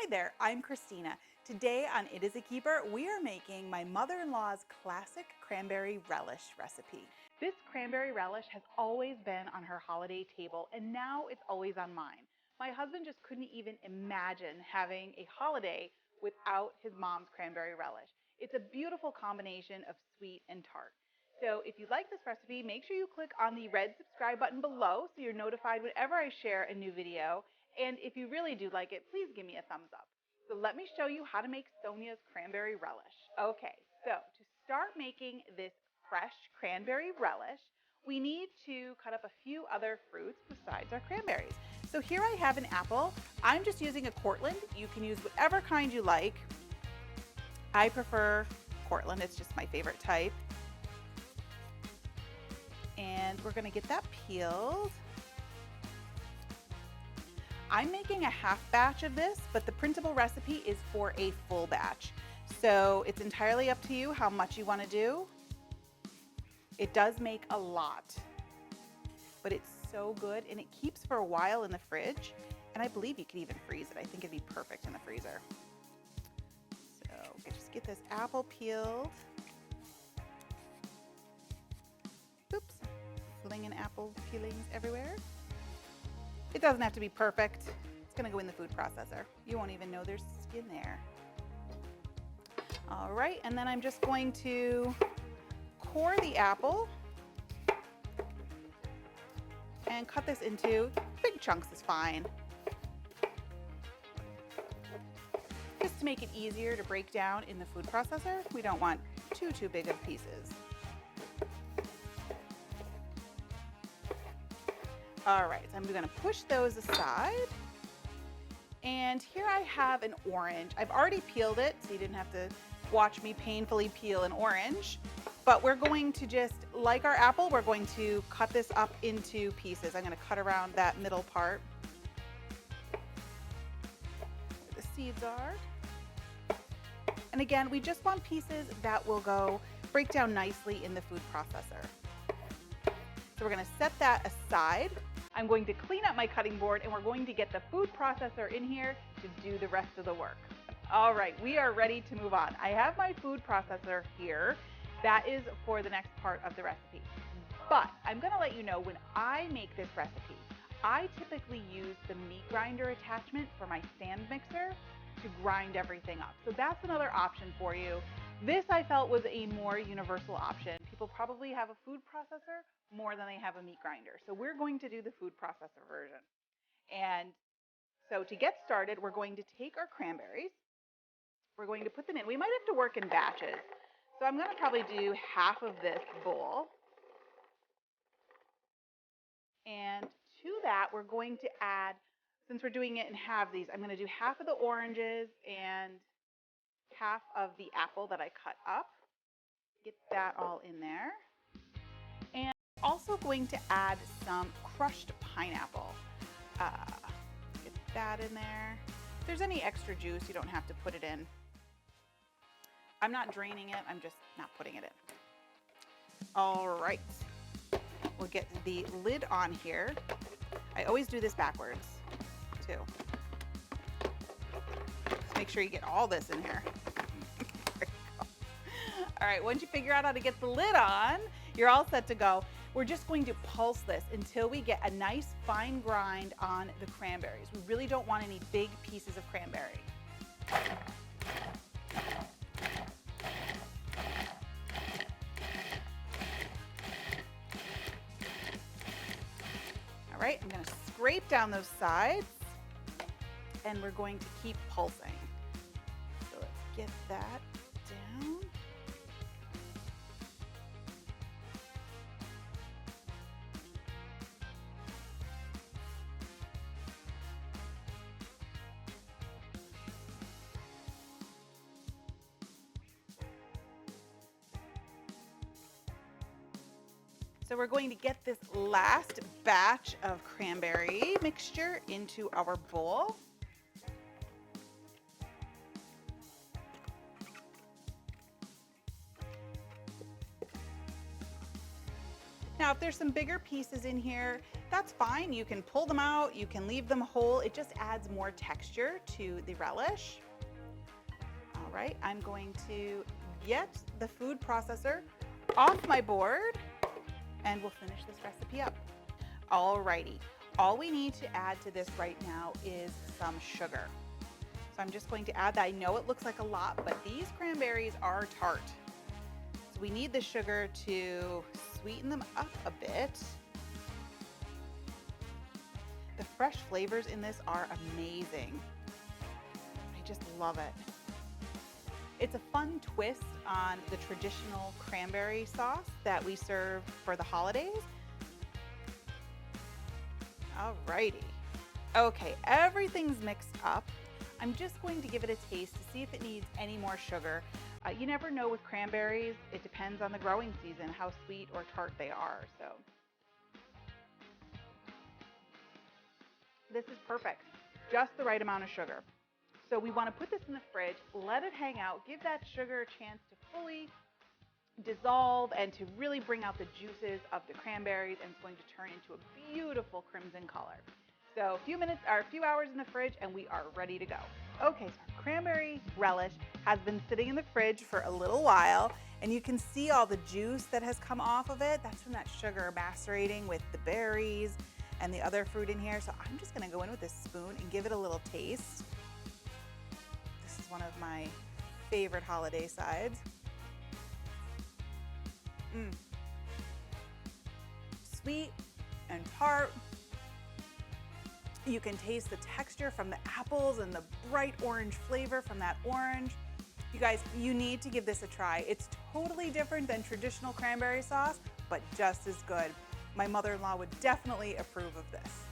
Hi there, I'm Christina. Today on It Is a Keeper, we are making my mother-in-law's classic cranberry relish recipe. This cranberry relish has always been on her holiday table, and now it's always on mine. My husband just couldn't even imagine having a holiday without his mom's cranberry relish. It's a beautiful combination of sweet and tart. So if you like this recipe, make sure you click on the red subscribe button below so you're notified whenever I share a new video. And if you really do like it, please give me a thumbs up. So let me show you how to make Sonia's cranberry relish. Okay, so to start making this fresh cranberry relish, we need to cut up a few other fruits besides our cranberries. So here I have an apple. I'm just using a Cortland. You can use whatever kind you like. I prefer Cortland, it's just my favorite type. And we're gonna get that peeled. I'm making a half batch of this, but the printable recipe is for a full batch. So it's entirely up to you how much you want to do. It does make a lot, but it's so good and it keeps for a while in the fridge. And I believe you could even freeze it. I think it'd be perfect in the freezer. So I just get this apple peeled. Oops, flinging apple peelings everywhere. It doesn't have to be perfect. It's gonna go in the food processor. You won't even know there's skin there. All right, and then I'm just going to core the apple and cut this into big chunks is fine. Just to make it easier to break down in the food processor. We don't want too big of pieces. All right, so I'm gonna push those aside. And here I have an orange. I've already peeled it, so you didn't have to watch me painfully peel an orange. But we're going to just, like our apple, we're going to cut this up into pieces. I'm gonna cut around that middle part where the seeds are. And again, we just want pieces that will break down nicely in the food processor. So we're gonna set that aside. I'm going to clean up my cutting board and we're going to get the food processor in here to do the rest of the work. All right, we are ready to move on. I have my food processor here. That is for the next part of the recipe. But I'm gonna let you know when I make this recipe, I typically use the meat grinder attachment for my stand mixer to grind everything up. So that's another option for you. This I felt was a more universal option. People probably have a food processor more than they have a meat grinder. So we're going to do the food processor version. And so to get started, we're going to take our cranberries. We're going to put them in. We might have to work in batches. So I'm going to probably do half of this bowl. And to that, we're going to add, since we're doing it in halvesies, I'm going to do half of the oranges and half of the apple that I cut up. Get that all in there. And I'm also going to add some crushed pineapple. Get that in there. If there's any extra juice, you don't have to put it in. I'm not draining it, I'm just not putting it in. All right, we'll get the lid on here. I always do this backwards too. Just make sure you get all this in here. All right, once you figure out how to get the lid on, you're all set to go. We're just going to pulse this until we get a nice fine grind on the cranberries. We really don't want any big pieces of cranberry. All right, I'm gonna scrape down those sides and we're going to keep pulsing. So let's get that down. So we're going to get this last batch of cranberry mixture into our bowl. Now, if there's some bigger pieces in here, That's fine. You can pull them out, you can leave them whole. It just adds more texture to the relish. All right, I'm going to get the food processor off my board and we'll finish this recipe up. All righty, all we need to add to this right now is some sugar. So I'm just going to add that. I know it looks like a lot, but these cranberries are tart. So we need the sugar to sweeten them up a bit. The fresh flavors in this are amazing. I just love it. It's a fun twist on the traditional cranberry sauce that we serve for the holidays. Alrighty. Okay, everything's mixed up. I'm just going to give it a taste to see if it needs any more sugar. You never know with cranberries. It depends on the growing season, how sweet or tart they are. So this is perfect, just the right amount of sugar. So we want to put this in the fridge, let it hang out, give that sugar a chance to fully dissolve and to really bring out the juices of the cranberries, and it's going to turn into a beautiful crimson color. So a few hours in the fridge and we are ready to go. Okay, so our cranberry relish has been sitting in the fridge for a little while, and you can see all the juice that has come off of it. That's from that sugar macerating with the berries and the other fruit in here. So I'm just gonna go in with this spoon and give it a little taste. This is one of my favorite holiday sides. Sweet and tart. You can taste the texture from the apples and the bright orange flavor from that orange. You guys, you need to give this a try. It's totally different than traditional cranberry sauce, but just as good. My mother-in-law would definitely approve of this.